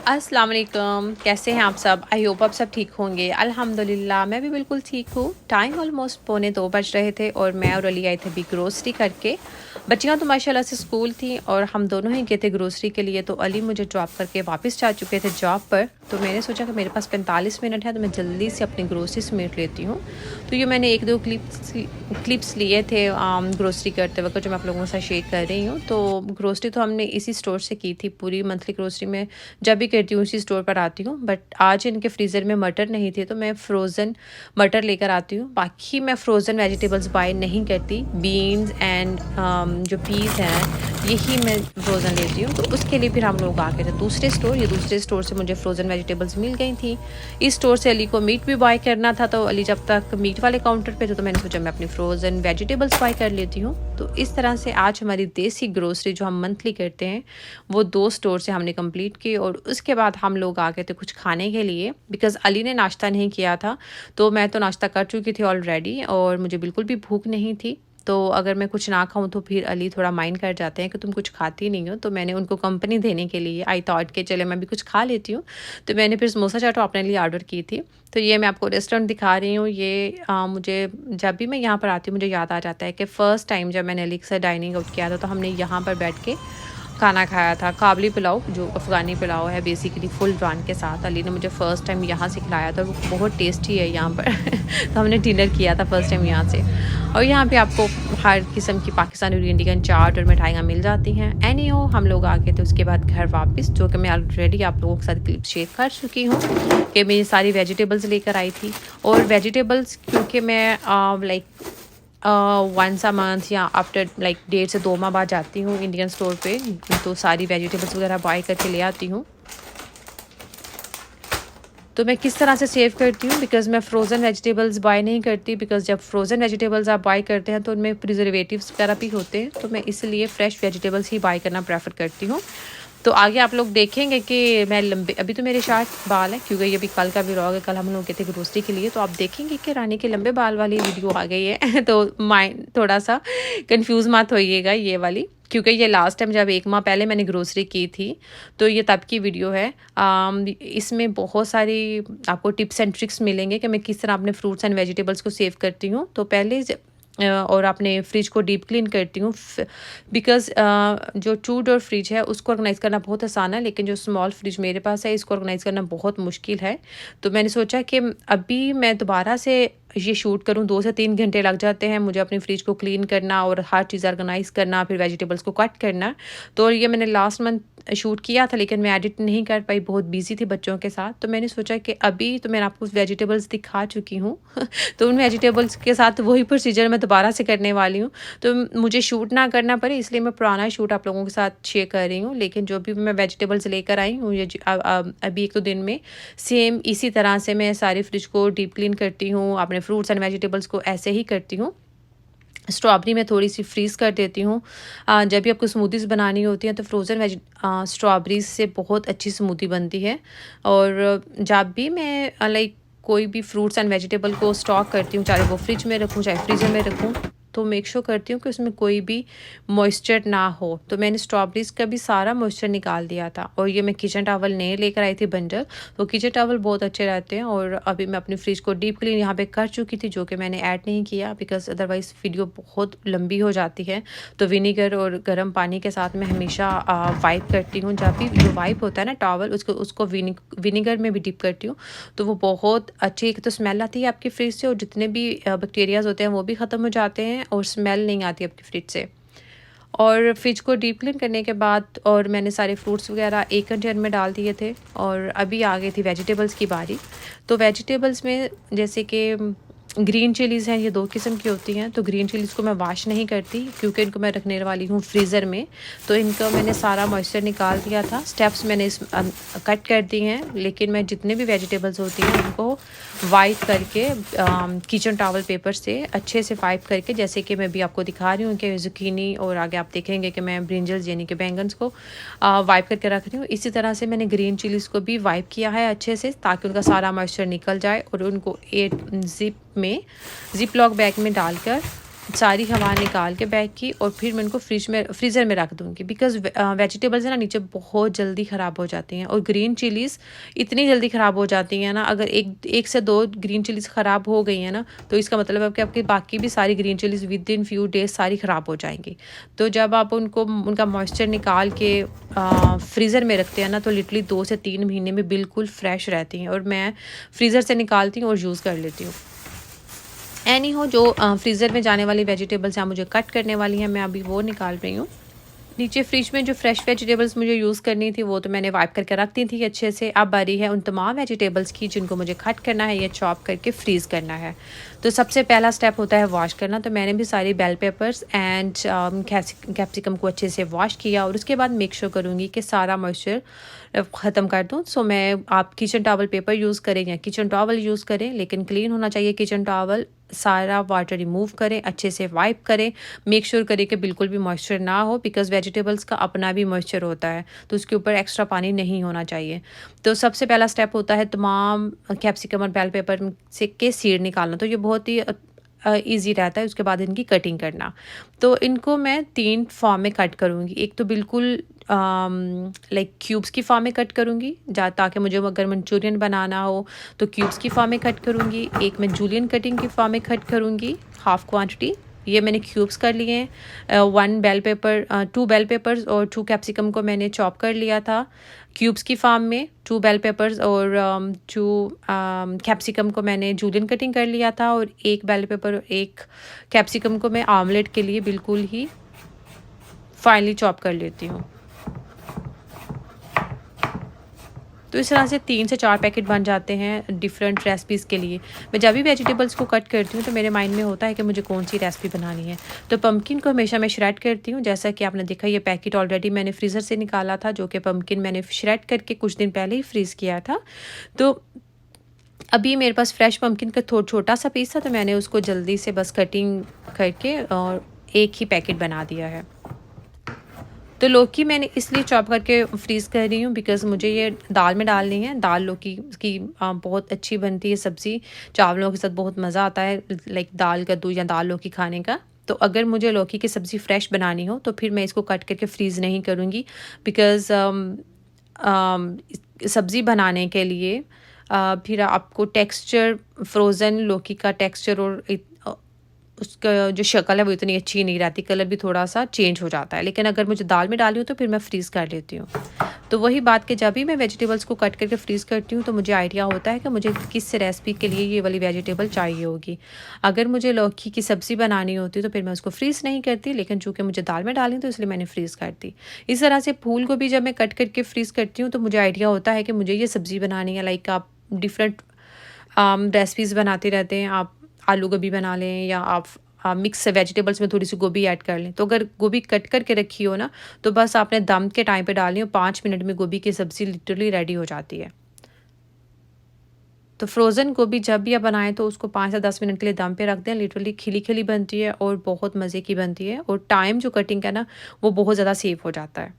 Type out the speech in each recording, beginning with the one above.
अस्सलाम वालेकुम, कैसे हैं आप सब? आई होप आप सब ठीक होंगे। अल्हम्दुलिल्लाह मैं भी बिल्कुल ठीक हूँ। टाइम ऑलमोस्ट पौने 2 बज रहे थे और मैं और अली आए थे अभी ग्रोसरी करके। बच्चियाँ तो माशाल्लाह से स्कूल थी और हम दोनों ही गए थे ग्रोसरी के लिए। तो अली मुझे ड्रॉप करके वापस जा चुके थे जॉब पर। तो मैंने सोचा कि मेरे पास 45 मिनट है तो मैं जल्दी से अपनी ग्रोसरी समेट लेती हूँ। तो ये मैंने 1-2 क्लिप्स लिए थे ग्रोसरी करते वक़्त, जो मैं आप लोगों के साथ शेयर कर रही हूँ। तो ग्रोसरी तो हमने इसी स्टोर से की थी। पूरी मंथली ग्रोसरी में जब भी करती हूँ उसी स्टोर पर आती हूँ। बट आज इनके फ्रीज़र में मटर नहीं थे तो मैं फ़्रोज़न मटर लेकर आती हूँ। बाकी मैं फ़्रोज़न वेजिटेबल्स बाय नहीं करती। बीन्स एंड जो पीस हैं यही मैं फ़्रोज़न लेती हूँ। तो उसके लिए फिर हम लोग आ गए थे दूसरे स्टोर। ये दूसरे स्टोर से मुझे फ़्रोज़न वेजिटेबल्स मिल गई थी। इस स्टोर से अली को मीट भी बाय करना था, तो अली जब तक मीट वाले काउंटर पे थे तो मैंने सोचा मैं अपनी फ़्रोज़न वेजिटेबल्स बाय कर लेती हूँ। तो इस तरह से आज हमारी देसी ग्रोसरी जो हम मंथली करते हैं वो 2 स्टोर से हमने कंप्लीट की। और उसके बाद हम लोग आ गए थे कुछ खाने के लिए, बिकॉज़ अली ने नाश्ता नहीं किया था। तो मैं तो नाश्ता कर चुकी थी ऑलरेडी और मुझे बिल्कुल भी भूख नहीं थी। तो अगर मैं कुछ ना खाऊँ तो फिर अली थोड़ा माइंड कर जाते हैं कि तुम कुछ खाती नहीं हो। तो मैंने उनको कंपनी देने के लिए आई थॉट कि चले मैं भी कुछ खा लेती हूँ। तो मैंने फिर समोसा चाट अपने लिए ऑर्डर की थी। तो ये मैं आपको रेस्टोरेंट दिखा रही हूँ। ये मुझे जब भी मैं यहाँ पर आती हूँ मुझे याद आ जाता है कि फ़र्स्ट टाइम जब मैंने अली के साथ डाइनिंग आउट किया था तो हमने यहाँ पर बैठ के खाना खाया था। काबली पुलाव, जो अफ़गानी पुलाव है बेसिकली फुल रान के साथ। अली ने मुझे फ़र्स्ट टाइम यहाँ से खिलाया था और वो बहुत टेस्टी है यहाँ पर। तो हमने डिनर किया था फ़र्स्ट टाइम यहाँ से। और यहाँ पे आपको हर किस्म की पाकिस्तानी और इंडियन चाट और मिठाइयाँ मिल जाती हैं। एनीहो हम लोग आ गए थे उसके बाद घर वापस, जो कि मैं ऑलरेडी आप लोगों के साथ क्लिप शेयर कर चुकी हूँ कि मैं सारी वेजिटेबल्स लेकर आई थी। और वेजिटेबल्स क्योंकि मैं लाइक वंस अ मंथ या आफ्टर लाइक 1.5 से 2 माह बाद जाती हूँ इंडियन स्टोर पे, तो सारी वेजिटेबल्स वगैरह बाय करके ले आती हूँ। तो मैं किस तरह से सेव करती हूँ, बिकॉज़ मैं फ़्रोज़न वेजिटेबल्स बाय नहीं करती, बिकॉज़ जब फ़्रोज़न वेजिटेबल्स आप बाय करते हैं तो उनमें प्रिजर्वेटिव्स वगैरह भी होते हैं। तो मैं इसलिए फ़्रेश वेजिटेबल्स ही बाय करना प्रेफ़र करती हूँ। तो आगे आप लोग देखेंगे कि मैं लंबे अभी तो मेरे शॉर्ट बाल हैं क्योंकि ये भी कल का व्लॉग है। कल हम लोग गए थे ग्रोसरी के लिए, तो आप देखेंगे कि रानी के लंबे बाल वाली वीडियो आ गई है। तो माइंड थोड़ा-सा कन्फ्यूज़ मत होइएगा ये वाली, क्योंकि ये लास्ट टाइम जब 1 माह पहले मैंने ग्रोसरी की थी, तो ये तब की वीडियो है। इसमें बहुत सारी आपको टिप्स एंड ट्रिक्स मिलेंगे कि मैं किस तरह अपने फ्रूट्स एंड वेजिटेबल्स को सेव करती हूँ। तो पहले और अपने फ्रिज को डीप क्लीन करती हूँ, बिकॉज़ जो 2 डोर फ्रिज है उसको ऑर्गेनाइज़ करना बहुत आसान है, लेकिन जो स्मॉल फ्रिज मेरे पास है इसको ऑर्गेनाइज़ करना बहुत मुश्किल है। तो मैंने सोचा कि अभी मैं दोबारा से ये शूट करूँ, 2 से 3 घंटे लग जाते हैं मुझे अपनी फ्रिज को क्लीन करना और हर चीज़ ऑर्गेनाइज़ करना, फिर वेजिटेबल्स को कट करना। तो ये मैंने लास्ट मंथ शूट किया था, लेकिन मैं एडिट नहीं कर पाई, बहुत बिज़ी थी बच्चों के साथ। तो मैंने सोचा कि अभी तो मैंने आपको वेजिटेबल्स दिखा चुकी हूँ। तो उन वेजिटेबल्स के साथ वही प्रोसीजर मैं दोबारा से करने वाली हूँ। तो मुझे शूट ना करना पड़े इसलिए मैं पुराना शूट आप लोगों के साथ शेयर कर रही हूँ। लेकिन जो भी मैं वेजिटेबल्स लेकर आई हूँ ये अभी 1-2 दिन में सेम इसी तरह से मैं सारी फ्रिज को डीप क्लीन करती हूँ, अपने फ्रूट्स एंड वेजिटेबल्स को ऐसे ही करती हूँ। स्ट्रॉबेरी मैं थोड़ी-सी फ्रीज़ कर देती हूँ। जब भी आपको स्मूदीज़ बनानी होती हैं तो फ्रोज़न स्ट्रॉबेरीज़ से बहुत अच्छी स्मूदी बनती है। और जब भी मैं लाइक कोई भी फ्रूट्स एंड वेजिटेबल को स्टॉक करती हूँ, चाहे वो फ्रिज में रखूँ, चाहे फ्रीज़र में रखूँ, तो मेक श्योर करती हूँ कि उसमें कोई भी मॉइस्चर ना हो। तो मैंने स्ट्रॉबेरीज़ का भी सारा मॉइस्चर निकाल दिया था। और ये मैं किचन टॉवल नए लेकर आई थी बंडल, तो किचन टॉवल बहुत अच्छे रहते हैं। और अभी मैं अपनी फ्रिज को डीप क्लीन यहाँ पे कर चुकी थी, जो कि मैंने ऐड नहीं किया बिकॉज़ अदरवाइज़ वीडियो बहुत लंबी हो जाती है। तो विनेगर और गर्म पानी के साथ मैं हमेशा वाइप करती हूँ। जब भी जो वाइप होता है ना टॉवल, उसको उसको विनेगर में भी डिप करती हूँ, तो वो बहुत अच्छी एक तो स्मेल आती है आपकी फ्रिज से, और जितने भी बैक्टीरियाज़ होते हैं वो भी ख़त्म हो जाते हैं और स्मेल नहीं आती आपकी फ्रिज से। और फ्रिज को डीप क्लीन करने के बाद और मैंने सारे फ्रूट्स वगैरह एक कंटेनर में डाल दिए थे। और अभी आ गई थी वेजिटेबल्स की बारी। तो वेजिटेबल्स में जैसे कि ग्रीन चिलीज़ हैं, ये 2 किस्म की होती हैं। तो ग्रीन चिलीज़ को मैं वॉश नहीं करती क्योंकि इनको मैं रखने वाली हूँ फ्रीज़र में। तो इनका मैंने सारा मॉइस्चर निकाल दिया था। स्टेप्स मैंने कट कर दी हैं, लेकिन मैं जितने भी वेजिटेबल्स होती हैं उनको वाइप करके किचन टॉवल पेपर से अच्छे से वाइप करके, जैसे कि मैं भी आपको दिखा रही हूँ कि ज़ुकीनी, और आगे आप देखेंगे कि मैं ब्रिंजल्स यानी कि बैंगन्स को वाइप करके रख रही हूँ। इसी तरह से मैंने ग्रीन चिलीज़ को भी वाइप किया है अच्छे से, ताकि उनका सारा मॉइस्चर निकल जाए और उनको एक ज़िप लॉक बैग में डालकर सारी हवा निकाल के बैग की और फिर मैं इनको फ्रीज़र में रख दूँगी बिकॉज़ वेजिटेबल्स है ना नीचे बहुत जल्दी ख़राब हो जाती हैं और ग्रीन चिलीज़ इतनी जल्दी ख़राब हो जाती हैं ना, अगर एक से 2 ग्रीन चिलीज़ ख़राब हो गई हैं ना, तो इसका मतलब है कि आपकी बाकी भी सारी green chillies with in few days सारी ख़राब हो जाएँगी। तो जब आप उनको उनका मॉइस्चर निकाल के फ्रीज़र में रखते हैं ना, तो लिटरली 2 से 3 महीने में बिल्कुल फ्रेश रहती हैं और मैं फ्रीज़र से निकालती हूँ और यूज़ कर लेती हूँ। एनी हो जो फ्रीज़र में जाने वाली वेजिटेबल्स हैं मुझे कट करने वाली हैं, मैं अभी वो निकाल रही हूँ। नीचे फ्रिज में जो फ्रेश वेजिटेबल्स मुझे यूज़ करनी थी वो तो मैंने वाइप करके रख दी थी अच्छे से। अब बारी है उन तमाम वेजिटेबल्स की जिनको मुझे कट करना है या चॉप करके फ्रीज़ करना है। तो सबसे पहला स्टेप होता है वॉश करना। तो मैंने भी सारी बेल पेपर्स एंड कैप्सिकम को अच्छे से वॉश किया और उसके बाद मेक श्योर करूँगी कि सारा मॉइस्चर ख़त्म कर दूँ। सो मैं आप किचन टॉवल पेपर यूज़ करें या किचन टॉवल यूज़ करें, लेकिन क्लीन होना चाहिए किचन टॉवल। सारा वाटर रिमूव करें, अच्छे से वाइप करें, मेक श्योर करें कि बिल्कुल भी मॉइस्चर ना हो बिकॉज़ वेजिटेबल्स का अपना भी मॉइस्चर होता है, तो उसके ऊपर एक्स्ट्रा पानी नहीं होना चाहिए। तो सबसे पहला स्टेप होता है तमाम कैप्सिकम और बेल पेपर से के सीड निकालना। तो ये बहुत ही ईज़ी रहता है। उसके बाद इनकी कटिंग करना। तो इनको मैं 3 फॉर्म में कट करूँगी। एक तो बिल्कुल लाइक क्यूब्स की फॉर्म में कट करूँगी ताकि मुझे अगर मंचूरियन बनाना हो तो क्यूब्स की फॉर्म में कट करूँगी। एक मैं जूलियन कटिंग की फॉर्म में कट करूँगी, हाफ़ क्वांटिटी। ये मैंने क्यूब्स कर लिए हैं। 1 बेल पेपर 2 बेल पेपर्स और 2 कैप्सिकम को मैंने चॉप कर लिया था क्यूब्स की फॉर्म में। 2 बेल पेपर्स और 2 कैप्सिकम को मैंने जूलियन कटिंग कर लिया था और 1 बेल पेपर और 1 कैप्सिकम को मैं आमलेट के लिए बिल्कुल ही फाइनली चॉप कर लेती हूँ। तो इस तरह से 3 से 4 पैकेट बन जाते हैं डिफरेंट रेसिपीज़ के लिए। मैं जब भी वेजिटेबल्स को कट करती हूँ तो मेरे माइंड में होता है कि मुझे कौन सी रेसिपी बनानी है। तो पम्पकिन को हमेशा मैं श्रेड करती हूँ। जैसा कि आपने देखा ये पैकेट ऑलरेडी मैंने फ्रीज़र से निकाला था, जो कि पम्पकिन मैंने श्रेड करके कुछ दिन पहले ही फ्रीज़ किया था। तो अभी मेरे पास फ्रेश पम्पकिन का छोटा सा पीस था, तो मैंने उसको जल्दी से बस कटिंग करके और एक ही पैकेट बना दिया है। तो लौकी मैंने इसलिए चॉप करके फ्रीज़ कर रही हूँ बिकॉज़ मुझे ये दाल में डालनी है। दाल लौकी की बहुत अच्छी बनती है सब्ज़ी, चावलों के साथ बहुत मज़ा आता है लाइक दाल कद्दू या दाल लौकी खाने का। तो अगर मुझे लौकी की सब्ज़ी फ्रेश बनानी हो तो फिर मैं इसको कट करके फ्रीज़ नहीं करूँगी बिकॉज़ सब्ज़ी बनाने के लिए फिर आपको टेक्सचर फ्रोज़न लौकी का टेक्सचर और उसका जो शक्ल है वो इतनी अच्छी नहीं रहती, कलर भी थोड़ा-सा चेंज हो जाता है। लेकिन अगर मुझे दाल में डाली हो तो फिर मैं फ्रीज़ कर लेती हूँ। तो वही बात कि जब भी मैं वेजिटेबल्स को कट करके फ्रीज़ करती हूँ तो मुझे आइडिया होता है कि मुझे किस रेसिपी के लिए ये वाली वेजिटेबल चाहिए होगी। अगर मुझे लौकी की सब्ज़ी बनानी होती तो फिर मैं उसको फ्रीज़ नहीं करती, लेकिन चूँकि मुझे दाल में डालनी तो इसलिए मैंने फ्रीज़ कर दी। इस तरह से फूल गोभी जब मैं कट करके फ्रीज़ करती हूँ तो मुझे आइडिया होता है कि मुझे ये सब्ज़ी बनानी है। लाइक आप डिफरेंट रेसिपीज़ बनाते रहते हैं। आप आलू गोभी बना लें या आप मिक्स वेजिटेबल्स में थोड़ी-सी गोभी ऐड कर लें। तो अगर गोभी कट करके रखी हो ना, तो बस आपने दम के टाइम पे डालनी हो, 5 मिनट में गोभी की सब्ज़ी लिटरली रेडी हो जाती है। तो फ्रोज़न गोभी जब भी आप बनाएँ तो उसको 5 से 10 मिनट के लिए दम पे रख दें। लिटरली खिली-खिली बनती है और बहुत मज़े की बनती है और टाइम जो कटिंग का ना, वो बहुत ज़्यादा सेव हो जाता है।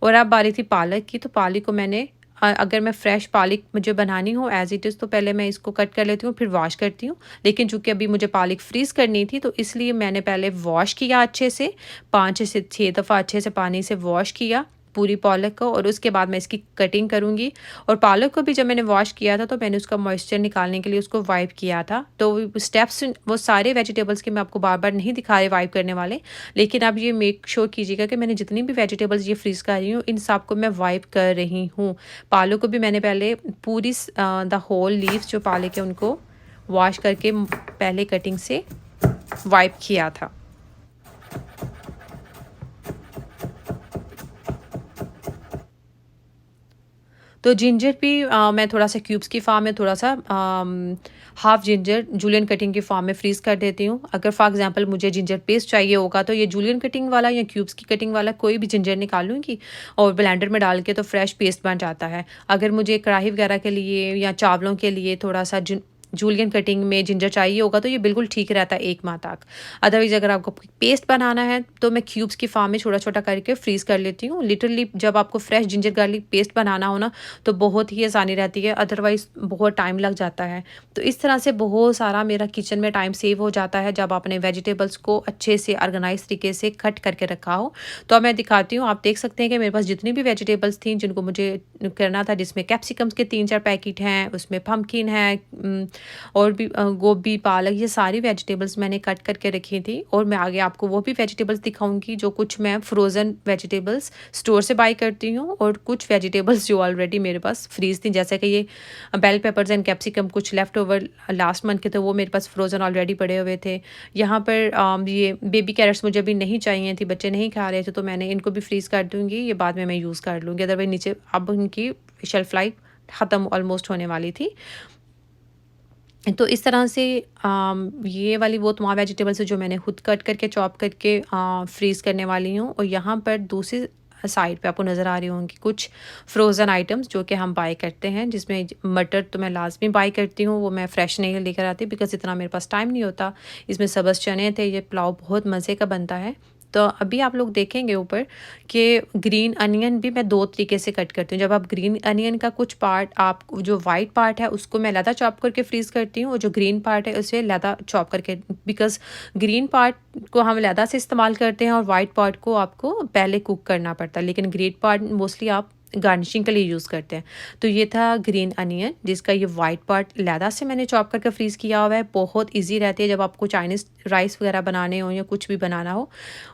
और अब बारी थी पालक की, तो पालक को मैंने अगर मैं फ्रेश पालक मुझे बनानी हो एज़ इट इज़ तो पहले मैं इसको कट कर लेती हूँ, फिर वॉश करती हूँ। लेकिन चूँकि अभी मुझे पालक फ्रीज़ करनी थी, तो इसलिए मैंने पहले वॉश किया अच्छे से, 5 से 6 दफ़ा अच्छे से पानी से वॉश किया पूरी पालक को और उसके बाद मैं इसकी कटिंग करूँगी। और पालक को भी जब मैंने वॉश किया था, तो मैंने उसका मॉइस्चर निकालने के लिए उसको वाइप किया था। तो वो स्टेप्स वो सारे वेजिटेबल्स के मैं आपको बार-बार नहीं दिखा रही वाइप करने वाले, लेकिन आप ये मेक श्योर कीजिएगा कि मैंने जितनी भी वेजिटेबल्स ये फ्रीज़ कर रही हूँ, इन सब को मैं वाइप कर रही हूँ। पालक को भी मैंने पहले पूरी द होल लीव्स जो पालक है उनको वॉश करके पहले कटिंग से वाइप किया था। तो जिंजर भी मैं थोड़ा-सा क्यूब्स की फॉर्म में थोड़ा-सा हाफ़ जिंजर जूलियन कटिंग की फॉर्म में फ्रीज़ कर देती हूँ। अगर फॉर एग्ज़ाम्पल मुझे जिंजर पेस्ट चाहिए होगा तो ये जूलियन कटिंग वाला या क्यूब्स की कटिंग वाला कोई भी जिंजर निकाल लूँगी और ब्लेंडर में डाल के तो फ्रेश पेस्ट बन जाता है। अगर मुझे कढ़ाई वगैरह के लिए या चावलों के लिए थोड़ा-सा जूलियन कटिंग में जिंजर चाहिए होगा तो ये बिल्कुल ठीक रहता है 1 माह तक। अदरवाइज़ अगर आपको पेस्ट बनाना है तो मैं क्यूब्स की फॉर्म में छोटा-छोटा करके फ्रीज़ कर लेती हूँ। लिटरली जब आपको फ्रेश जिंजर गार्लिक पेस्ट बनाना हो ना तो बहुत ही आसानी रहती है, अदरवाइज़ बहुत टाइम लग जाता है। तो इस तरह से बहुत सारा मेरा किचन में टाइम सेव हो जाता है जब आपने वेजिटेबल्स को अच्छे से ऑर्गेनाइज़ तरीके से कट करके रखा हो। तो अब मैं दिखाती हूँ, आप देख सकते हैं कि मेरे पास जितनी भी वेजिटेबल्स थी जिनको मुझे करना था, जिसमें कैप्सिकम्स के 3-4 पैकेट हैं, उसमें पम्पकिन है, और भी गोभी, पालक, ये सारी वेजिटेबल्स मैंने कट करके रखी थी। और मैं आगे आपको वो भी वेजिटेबल्स दिखाऊंगी जो कुछ मैं फ्रोज़न वेजिटेबल्स स्टोर से बाय करती हूँ और कुछ वेजिटेबल्स जो ऑलरेडी मेरे पास फ्रीज़ थी, जैसे कि ये बेल पेपर्स एंड कैप्सिकम कुछ लेफ्ट ओवर लास्ट मंथ के, तो वो मेरे पास फ्रोज़न ऑलरेडी पड़े हुए थे। यहाँ पर ये बेबी कैरेट्स मुझे अभी नहीं चाहिए थी, बच्चे नहीं खा रहे थे, तो मैंने इनको भी फ्रीज़ कर दूँगी, ये बाद में मैं यूज़ कर लूँगी, अदरवाइज़ नीचे अब इनकी शेल्फ लाइफ ख़त्म ऑलमोस्ट होने वाली थी। तो इस तरह से ये वाली वो तमाम वेजिटेबल्स है जो मैंने खुद कट करके चॉप करके फ्रीज़ करने वाली हूँ। और यहाँ पर दूसरी साइड पे आपको नज़र आ रही होंगी कुछ फ्रोज़न आइटम्स जो कि हम बाय करते हैं, जिसमें मटर तो मैं लाजमी बाय करती हूँ, वो मैं फ्रेश नहीं लेकर आती बिकॉज़ इतना मेरे पास टाइम नहीं होता। इसमें सब्ज़ चने थे, ये पुलाव बहुत मज़े का बनता है। तो अभी आप लोग देखेंगे ऊपर कि ग्रीन अनियन भी मैं 2 तरीके से कट करती हूँ। जब आप ग्रीन अनियन का कुछ पार्ट, आप जो वाइट पार्ट है उसको मैं अलहदा चॉप करके फ्रीज़ करती हूँ, और जो ग्रीन पार्ट है उसे अलहदा चॉप करके, बिकॉज़ ग्रीन पार्ट को हम अलहदा से इस्तेमाल करते हैं और वाइट पार्ट को आपको पहले कुक करना पड़ता है, लेकिन ग्रीन पार्ट मोस्टली आप गार्निशिंग के लिए यूज़ करते हैं। तो ये था ग्रीन अनियन, जिसका ये वाइट पार्ट अलहदा से मैंने चॉप करके फ्रीज़ किया हुआ है। बहुत ईज़ी रहती है जब आपको चाइनीज़ राइस वगैरह बनाने हो या कुछ भी बनाना हो।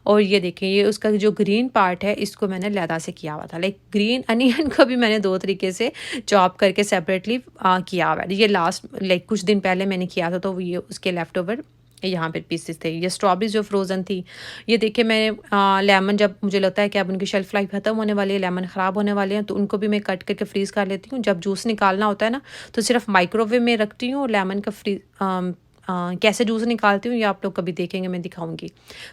और ये देखिए, ये उसका जो ग्रीन पार्ट है इसको मैंने अलहदा से किया हुआ था। लाइक ग्रीन अनियन को भी मैंने 2 तरीके से चॉप करके सेपरेटली किया हुआ है। ये लास्ट लाइक कुछ दिन पहले मैंने किया था, तो ये उसके लेफ्ट ओवर यहाँ पे पीसेस थे। ये स्ट्रॉबेरीज जो फ्रोज़न थी, ये देखिए मैंने लेमन, जब मुझे लगता है कि अब उनकी शेल्फ लाइफ खत्म होने वाली है, लेमन ख़राब होने वाले हैं, तो उनको भी मैं कट करके फ्रीज़ कर लेती हूँ। जब जूस निकालना होता है ना तो सिर्फ माइक्रोवेव में रखती हूँ, और लेमन का कैसे जूस निकालती हूँ ये आप लोग कभी देखेंगे, मैं दिखाऊंगी।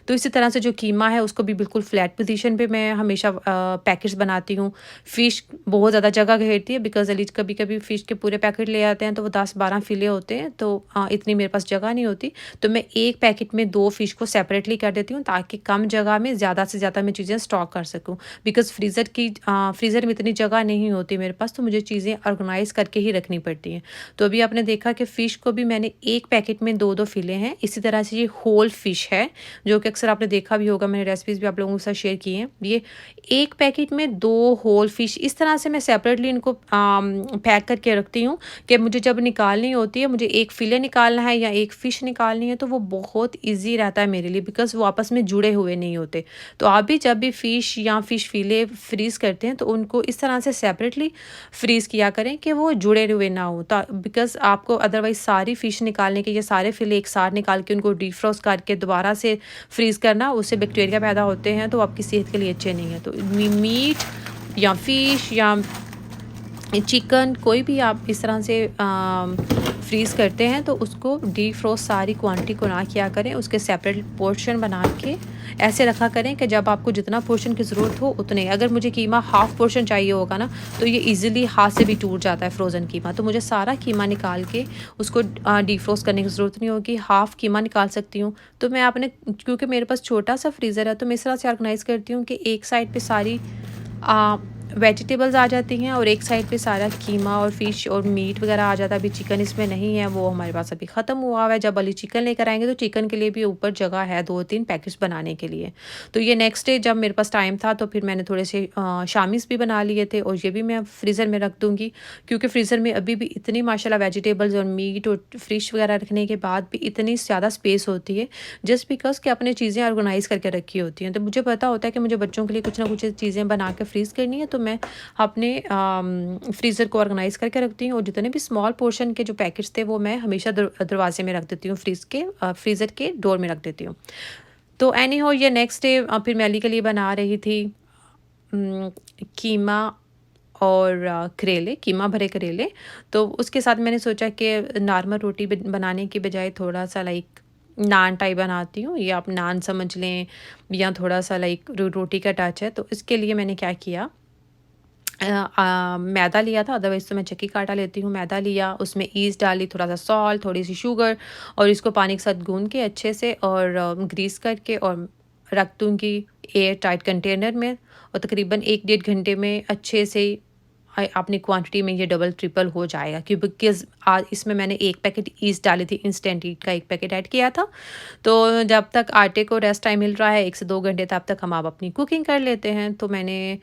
तो इसी तरह से जो कीमा है उसको भी बिल्कुल फ्लैट पोजीशन पे मैं हमेशा पैकेट्स बनाती हूँ। फ़िश बहुत ज़्यादा जगह घेरती है बिकॉज़ अली कभी कभी फ़िश के पूरे पैकेट ले आते हैं तो वो 10-12 फ़िले होते हैं, तो इतनी मेरे पास जगह नहीं होती। तो मैं एक पैकेट में 2 फ़िश को सेपरेटली कर देती हूँ ताकि कम जगह में ज़्यादा से ज़्यादा मैं चीज़ें स्टॉक कर सकूँ, बिकॉज़ फ्रीज़र में इतनी जगह नहीं होती मेरे पास, तो मुझे चीज़ें ऑर्गेनाइज़ करके ही रखनी पड़ती हैं। तो अभी आपने देखा कि फ़िश को भी मैंने एक पैकेट में 2-2 फ़िले हैं। इसी तरह से ये होल फ़िश है जो कि अक्सर आपने देखा भी होगा, मैंने रेसिपीज़ भी आप लोगों के साथ शेयर की हैं। ये एक पैकेट में 2 होल फ़िश, इस तरह से मैं सेपरेटली इनको पैक करके रखती हूँ कि मुझे जब निकालनी होती है, मुझे एक फ़िले निकालना है या एक फ़िश निकालनी है, तो वो बहुत ईज़ी रहता है मेरे लिए बिकॉज़ वो आपस में जुड़े हुए नहीं होते। तो आप भी जब भी फ़िश या फ़िश फ़िले फ्रीज़ करते हैं तो उनको इस तरह से सेपरेटली फ्रीज़ किया करें कि वो जुड़े हुए ना हो, बिकॉज़ आपको अदरवाइज़ सारी फ़िश निकालने के, ये सारे फ़िले एक साथ निकाल के उनको डीफ्रॉस्ट करके दोबारा से फ्रीज़ करना, उससे बैक्टीरिया पैदा होते हैं तो आपकी सेहत के लिए अच्छे नहीं है। तो मीट या फ़िश या चिकन कोई भी आप इस तरह से फ्रीज़ करते हैं तो उसको डीफ्रोस्ट सारी क्वांटिटी को ना किया करें, उसके सेपरेट पोर्शन बना के ऐसे रखा करें कि जब आपको जितना पोर्शन की ज़रूरत हो उतने। अगर मुझे कीमा हाफ़ पोर्शन चाहिए होगा ना तो ये इजीली हाथ से भी टूट जाता है फ्रोज़न कीमा, तो मुझे सारा कीमा निकाल के उसको डीफ्रोस्ट करने की ज़रूरत नहीं होगी, हाफ़ कीमा निकाल सकती हूँ। तो मैं अपने, क्योंकि मेरे पास छोटा सा फ्रीज़र है, तो मैं इस तरह से ऑर्गेनाइज़ करती हूँ कि एक साइड पे सारी वेजिटेबल्स आ जाती हैं और एक साइड पे सारा कीमा और फ़िश और मीट वगैरह आ जाता है। अभी चिकन इसमें नहीं है, वो हमारे पास अभी ख़त्म हुआ हुआ है। जब अली चिकन लेकर आएंगे तो चिकन के लिए भी ऊपर जगह है 2-3 पैकेट्स बनाने के लिए। तो ये नेक्स्ट डे जब मेरे पास टाइम था तो फिर मैंने थोड़े से शामीज़ भी बना लिए थे और ये भी मैं फ्रीज़र में रख दूँगी, क्योंकि फ्रीज़र में अभी भी इतनी माशाल्लाह वेजिटेबल्स और मीट और फ़िश वगैरह रखने के बाद भी इतनी ज़्यादा स्पेस होती है, जस्ट बिकॉज़ कि अपने चीज़ें ऑर्गेनाइज़ करके रखी होती हैं। तो मुझे पता होता है कि मुझे बच्चों के लिए कुछ ना कुछ चीज़ें बना के फ्रीज़ करनी है, तो मैं अपने फ्रीज़र को ऑर्गेनाइज़ करके रखती हूँ और जितने भी स्मॉल पोर्शन के जो पैकेट्स थे वो मैं हमेशा दरवाजे में रख देती हूँ, फ्रीज़र के डोर में रख देती हूँ। तो एनी हो, ये नेक्स्ट डे फिर मैं अली के लिए बना रही थी कीमा और करेले, कीमा भरे करेले। तो उसके साथ मैंने सोचा कि नॉर्मल रोटी बनाने की बजाय थोड़ा सा लाइक नान टाइप बनाती हूँ, या आप नान समझ लें या थोड़ा सा लाइक रोटी का टच है। तो इसके लिए मैंने क्या किया, मैदा लिया था, अदरवाइज़ तो मैं चक्की का आटा लेती हूँ। मैदा लिया, उसमें ईस्ट डाली, थोड़ा-सा सॉल्ट, थोड़ी-सी शुगर और इसको पानी के साथ गूँध के अच्छे से और ग्रीस करके और रख दूँगी एयर टाइट कंटेनर में और तकरीबन 1 डेढ़ घंटे में अच्छे से अपनी क्वांटिटी में ये डबल ट्रिपल हो जाएगा क्योंकि आज इसमें मैंने 1 पैकेट ईस्ट डाली थी, इंस्टेंट ईस्ट का 1 पैकेट ऐड किया था। तो जब तक आटे को रेस्ट टाइम मिल रहा है 1 से 2 घंटे, तब तक हम आप अपनी कुकिंग कर लेते हैं। तो मैंने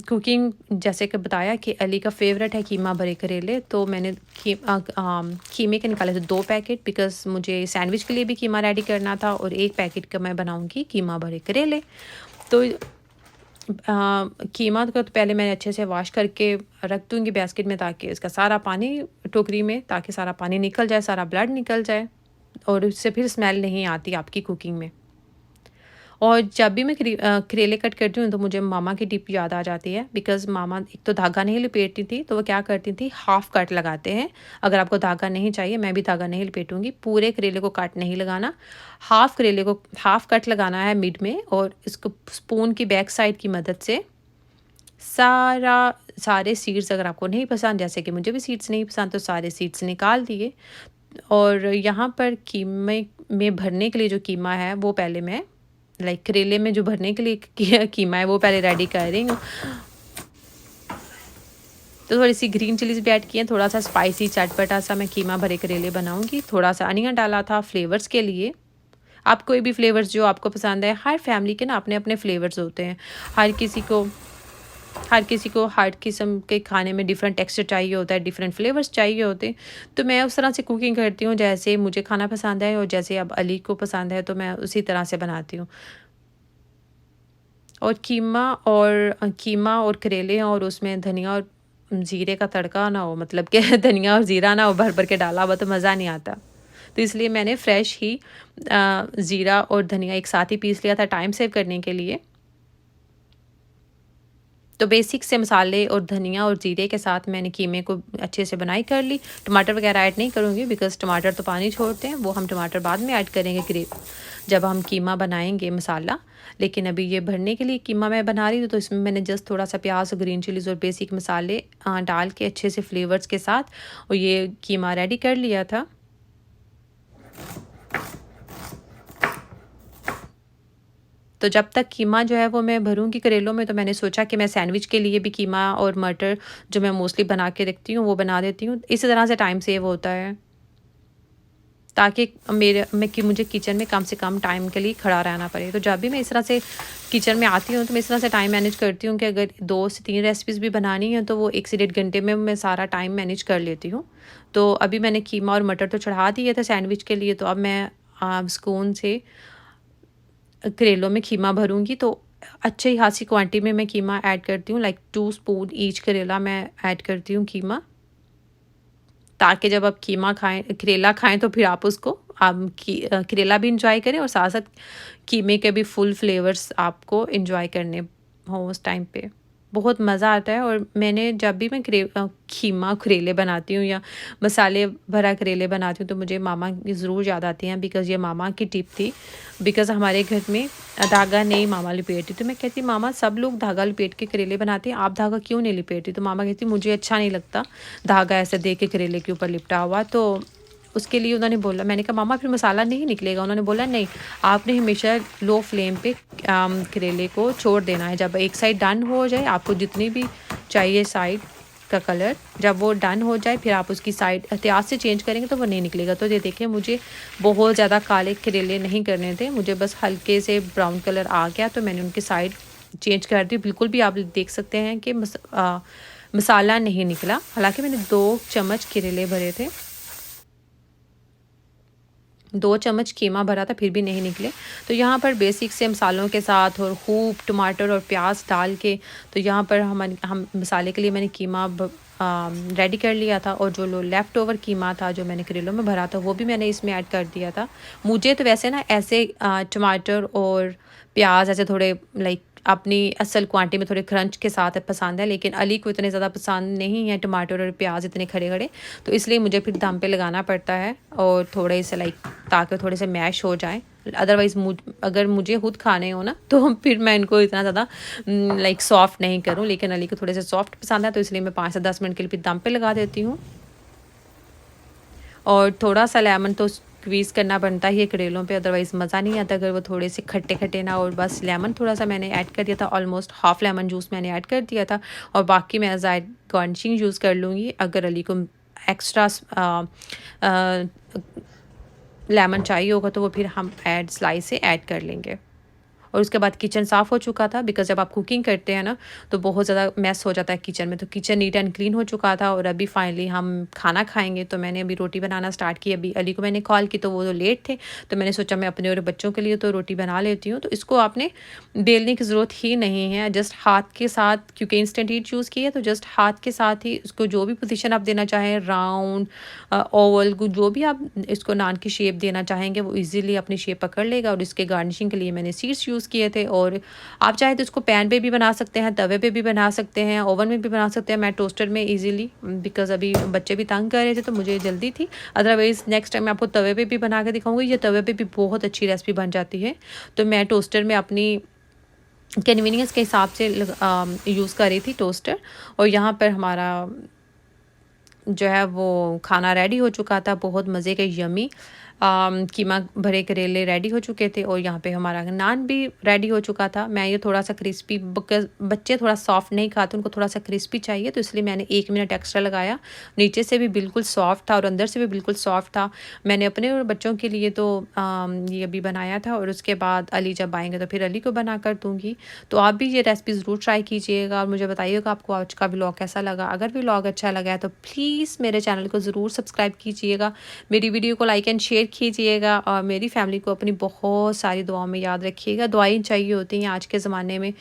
कुकिंग जैसे कि बताया कि अली का फ़ेवरेट है कीमा भरे करेले, तो मैंने कीमे के निकाले थे 2 पैकेट बिकॉज़ मुझे सैंडविच के लिए भी कीमा रेडी करना था और 1 पैकेट का मैं बनाऊँगी कीमा भरे करेले। तो कीमा को तो पहले मैं अच्छे से वॉश करके रख दूँगी बास्केट में ताकि इसका सारा पानी टोकरी में, ताकि सारा पानी निकल जाए, सारा ब्लड निकल जाए और उससे फिर स्मेल नहीं आती आपकी कुकिंग में। और जब भी मैं करेले कट करती हूँ तो मुझे मामा की टिप याद आ जाती है बिकॉज़ मामा एक तो धागा नहीं लपेटती थी, तो वो क्या करती थी हाफ़ कट लगाते हैं। अगर आपको धागा नहीं चाहिए, मैं भी धागा नहीं लपेटूँगी, पूरे करेले को कट नहीं लगाना, हाफ़ करेले को हाफ़ कट लगाना है मिड में और इसको स्पून की बैक साइड की मदद से सारे सीड्स अगर आपको नहीं पसंद, जैसे कि मुझे भी सीड्स नहीं पसंद, तो सारे सीड्स निकाल दिए। और यहाँ पर कीमे में भरने के लिए जो कीमा है वो पहले मैं करेले में जो भरने के लिए कीमा है वो पहले रेडी कर रही हूँ। तो थोड़ी सी ग्रीन चिलीज भी ऐड की हैं, थोड़ा सा स्पाइसी चटपटा सा मैं कीमा भरे करेले बनाऊँगी। थोड़ा सा अनियन डाला था फ्लेवर्स के लिए। आप कोई भी फ्लेवर्स जो आपको पसंद है, हर फैमिली के ना अपने अपने फ्लेवर्स होते हैं। हर किसी को हर किस्म के खाने में डिफरेंट टेक्सचर चाहिए होता है, डिफरेंट फ्लेवर्स चाहिए होते हैं। तो मैं उस तरह से कुकिंग करती हूँ जैसे मुझे खाना पसंद है और जैसे अब अली को पसंद है, तो मैं उसी तरह से बनाती हूँ। और कीमा और करेले और उसमें धनिया और ज़ीरे का तड़का ना हो, मतलब कि धनिया और ज़ीरा ना हो भर भर के डाला हुआ, तो मज़ा नहीं आता। तो इसलिए मैंने फ्रेश ही ज़ीरा और धनिया एक साथ ही पीस लिया था टाइम सेव करने के लिए। तो बेसिक से मसाले और धनिया और ज़ीरे के साथ मैंने कीमे को अच्छे से बनाई कर ली। टमाटर वगैरह ऐड नहीं करूँगी बिकॉज़ टमाटर तो पानी छोड़ते हैं, वो हम टमाटर बाद में ऐड करेंगे जब हम कीमा बनाएंगे मसाला। लेकिन अभी ये भरने के लिए कीमा मैं बना रही हूँ, तो इसमें मैंने जस्ट थोड़ा सा प्याज और ग्रीन चिलीज़ और बेसिक मसाले डाल के अच्छे से फ्लेवर्स के साथ और ये कीमा रेडी कर लिया था। तो जब तक कीमा जो है वो मैं भरूँगी करेलों में, तो मैंने सोचा कि मैं सैंडविच के लिए भी कीमा और मटर जो मैं मोस्टली बना के रखती हूँ वो बना देती हूँ। इसी तरह से टाइम सेव होता है ताकि मुझे किचन में कम से कम टाइम के लिए खड़ा रहना पड़े। तो जब भी मैं इस तरह से किचन में आती हूँ तो मैं इस तरह से टाइम मैनेज करती हूँ कि अगर 2 से 3 रेसिपीज़ भी बनानी है तो वो 1 से डेढ़ घंटे में मैं सारा टाइम मैनेज कर लेती हूँ। तो अभी मैंने कीमा और मटर तो चढ़ा दिए थे सैंडविच के लिए, तो अब मैं स्पून से करेलों में कीमा भरूँगी। तो अच्छी खासी क्वांटिटी में मैं कीमा ऐड करती हूँ, लाइक 2 स्पून ईच करेला मैं ऐड करती हूँ कीमा, ताकि जब आप करेला खाएं तो फिर आप उसको करेला भी इंजॉय करें और साथ साथ कीमे के भी फुल फ्लेवर्स आपको इंजॉय करने हो उस टाइम पे। बहुत मज़ा आता है। और मैंने जब भी मैं कीमा करेले बनाती हूँ या मसाले भरा करेले बनाती हूँ तो मुझे मामा की ज़रूर याद आती हैं बिकॉज़ ये मामा की टिप थी। बिकॉज़ हमारे घर में धागा नहीं मामा लपेटती, तो मैं कहती मामा सब लोग धागा लपेट के करेले बनाते हैं, आप धागा क्यों नहीं लपेटती? तो मामा कहती मुझे अच्छा नहीं लगता धागा ऐसे दे के करेले के ऊपर लिपटा हुआ। तो उसके लिए उन्होंने बोला, मैंने कहा मामा फिर मसाला नहीं निकलेगा? उन्होंने बोला नहीं, आपने हमेशा लो फ्लेम पे करेले को छोड़ देना है। जब एक साइड डन हो जाए, आपको जितनी भी चाहिए साइड का कलर, जब वो डन हो जाए फिर आप उसकी साइड एहतियात से चेंज करेंगे तो वो नहीं निकलेगा। तो ये देखें, मुझे बहुत ज़्यादा काले करेले नहीं करने थे, मुझे बस हल्के से ब्राउन कलर आ गया तो मैंने उनकी साइड चेंज कर दी। बिल्कुल भी आप देख सकते हैं कि मसाला नहीं निकला, हालांकि मैंने 2 चम्मच करेले भरे थे, 2 चम्मच कीमा भरा था, फिर भी नहीं निकले। तो यहाँ पर बेसिक से मसालों के साथ और खूब टमाटर और प्याज डाल के, तो यहाँ पर हम मसाले के लिए मैंने कीमा रेडी कर लिया था और जो लेफ़्ट ओवर कीमा था जो मैंने करेलों में भरा था वो भी मैंने इसमें ऐड कर दिया था। मुझे तो वैसे ना ऐसे टमाटर और प्याज ऐसे थोड़े लाइक अपनी असल क्वांटिटी में थोड़े क्रंच के साथ पसंद है, लेकिन अली को इतने ज़्यादा पसंद नहीं है टमाटर और प्याज इतने खड़े खड़े, तो इसलिए मुझे फिर दम पे लगाना पड़ता है और थोड़े से लाइक ताकि थोड़े से मैश हो जाए अदरवाइज़ अगर मुझे खुद खाने हो ना तो फिर मैं इनको इतना ज़्यादा लाइक सॉफ्ट नहीं करूँ, लेकिन अली को थोड़े से सॉफ्ट पसंद है तो इसलिए मैं 5 से 10 मिनट के लिए फिर दम पे लगा देती हूँ। और थोड़ा सा लेमन तो स्क्वीज़ करना बनता ही है करेलों पे, अदरवाइज़ मज़ा नहीं आता अगर वो थोड़े से खट्टे खट्टे ना। और बस लेमन थोड़ा सा मैंने ऐड कर दिया था, ऑलमोस्ट हाफ लेमन जूस मैंने ऐड कर दिया था। और बाकी मैं एज गार्निशिंग यूज़ कर लूँगी। अगर अली को एक्स्ट्रा लेमन चाहिए होगा तो वो फिर हम स्लाइस से ऐड कर लेंगे। और उसके बाद किचन साफ़ हो चुका था, बिकॉज़ जब आप कुकिंग करते हैं ना तो बहुत ज़्यादा मेस हो जाता है किचन में। तो किचन नीट एंड क्लीन हो चुका था और अभी फाइनली हम खाना खाएँगे। तो मैंने अभी रोटी बनाना स्टार्ट की। अभी अली को मैंने कॉल की तो वो तो लेट थे, तो मैंने सोचा मैं अपने और बच्चों के लिए तो रोटी बना लेती हूँ। तो इसको आपने बेलने की ज़रूरत ही नहीं है, जस्ट हाथ के साथ, क्योंकि इंस्टेंट हीट यूज़ की है तो जस्ट हाथ के साथ ही उसको जो भी पोजीशन आप देना चाहें, राउंड, ओवल, जो भी आप इसको नान की शेप देना चाहेंगे वो इजीली अपनी शेप पकड़ लेगा। और इसके गार्निशिंग के लिए मैंने सीड्स यूज़ किए थे। और आप चाहे तो इसको पैन पे भी बना सकते हैं, तवे पे भी बना सकते हैं, ओवन में भी बना सकते हैं। मैं टोस्टर में इजीली, बिकॉज़ अभी बच्चे भी तंग कर रहे थे तो मुझे जल्दी थी। अदरवाइज़ नेक्स्ट टाइम मैं आपको तवे पे भी बना के दिखाऊंगी। ये तवे पे भी बहुत अच्छी रेसिपी बन जाती है। तो मैं टोस्टर में अपनी कन्वीनियंस के हिसाब से यूज़ कर रही थी टोस्टर। और यहाँ पर हमारा जो है वो खाना रेडी हो चुका था, बहुत मज़े के यमी कीमा भरे करेले रेडी हो चुके थे। और यहाँ पे हमारा नान भी रेडी हो चुका था। मैं ये थोड़ा सा क्रिस्पी, बिकॉज बच्चे थोड़ा सॉफ्ट नहीं खाते, उनको थोड़ा सा क्रिस्पी चाहिए, तो इसलिए मैंने 1 मिनट एक्स्ट्रा लगाया। नीचे से भी बिल्कुल सॉफ्ट था और अंदर से भी बिल्कुल सॉफ्ट था। मैंने अपने और बच्चों के लिए तो ये अभी बनाया था। और उसके बाद अली जब आएंगे तो फिर अली को बना कर दूँगी। तो आप भी ये रेसिपी ज़रूर ट्राई कीजिएगा और मुझे बताइएगा आपको आज का व्लॉग कैसा लगा। अगर व्लॉग अच्छा लगा है तो प्लीज़ मेरे चैनल को ज़रूर सब्सक्राइब कीजिएगा, मेरी वीडियो को लाइक एंड शेयर कीजिएगा और मेरी फैमिली को अपनी बहुत सारी दुआओं में याद रखिएगा। दुआएं चाहिए होती हैं आज के ज़माने में।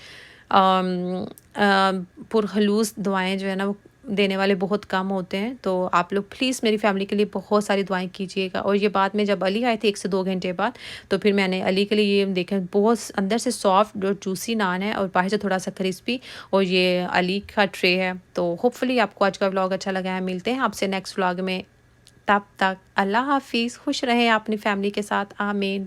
पुरखलूस दुआएं जो है ना वो देने वाले बहुत कम होते हैं। तो आप लोग प्लीज़ मेरी फैमिली के लिए बहुत सारी दुआएं कीजिएगा। और ये बाद में जब अली आए थे 1 से 2 घंटे बाद, तो फिर मैंने अली के लिए ये देखें, बहुत अंदर से सॉफ्ट और जूसी नान है और बाहर से थोड़ा सा क्रिस्पी। और ये अली का ट्रे है। तो होपफुली आपको आज का व्लॉग अच्छा लगा है। मिलते हैं आपसे नेक्स्ट व्लॉग में, तब तक अल्लाह हाफिज़। खुश रहें अपनी फैमिली के साथ। आमीन।